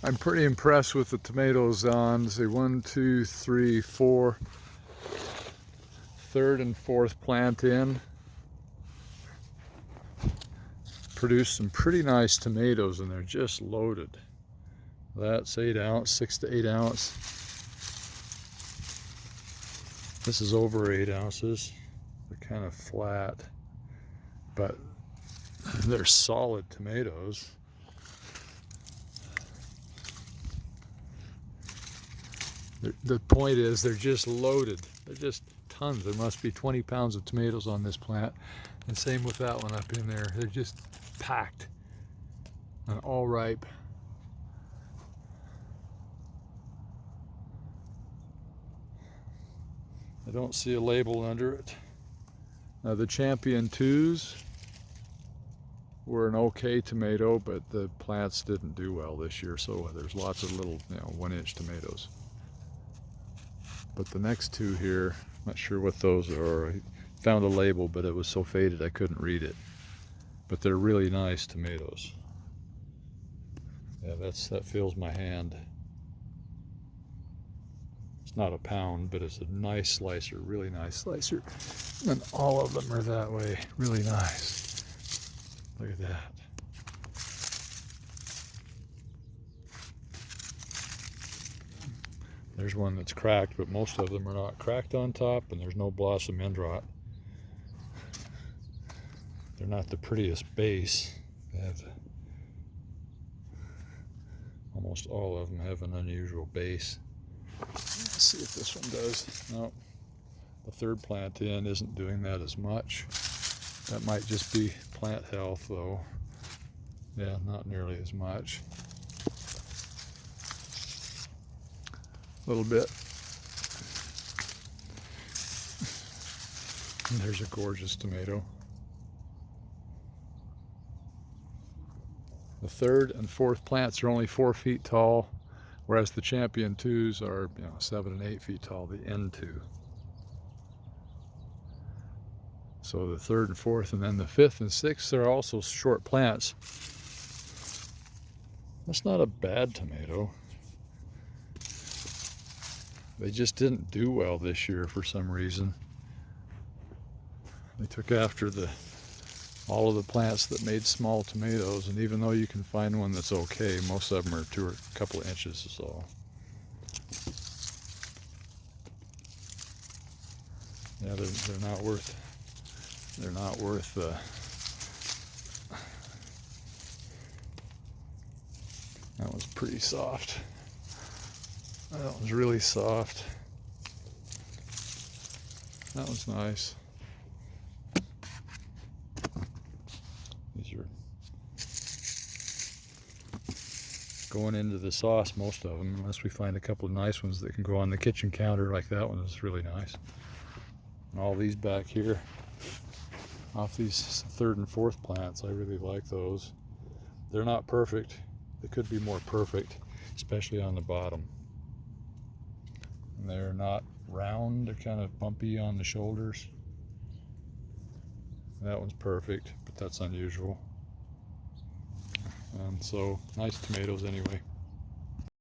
I'm pretty impressed with the tomatoes on, say, 1, 2, 3, 4, third and fourth plant in. Produced some pretty nice tomatoes, and they're just loaded. That's 8 ounce, 6 to 8 ounce. This is over 8 ounces. They're kind of flat, but they're solid tomatoes. The point is, they're just loaded. They're just tons. There must be 20 pounds of tomatoes on this plant. And same with that one up in there. They're just packed and all ripe. I don't see a label under it. Now the Champion 2s were an okay tomato, but the plants didn't do well this year, so there's lots of little, 1-inch tomatoes. But the next two here, I'm not sure what those are. I found a label, but it was so faded I couldn't read it. But they're really nice tomatoes. Yeah, that fills my hand. It's not a pound, but it's a nice slicer, really nice slicer. And all of them are that way, really nice. Look at that. There's one that's cracked, but most of them are not cracked on top, and there's no blossom end rot. They're not the prettiest base. They have, almost all of them have an unusual base. Let's see if this one does. No, the third plant in isn't doing that as much. That might just be plant health though. Yeah, not nearly as much. A little bit. And there's a gorgeous tomato. The third and fourth plants are only 4 feet tall, whereas the Champion 2s are 7 and 8 feet tall, the N2. So the third and fourth, and then the fifth and sixth are also short plants. That's not a bad tomato. They just didn't do well this year for some reason. They took after all of the plants that made small tomatoes, and even though you can find one that's okay, most of them are a couple of inches is all. Yeah, they're not worth. They're not worth. That was pretty soft. That was really soft. That was nice. These are going into the sauce, most of them, unless we find a couple of nice ones that can go on the kitchen counter, like that one is really nice. And all these back here, off these third and fourth plants, I really like those. They're not perfect. They could be more perfect, especially on the bottom. And they're not round, they're kind of bumpy on the shoulders. That one's perfect, but that's unusual. And so, nice tomatoes anyway.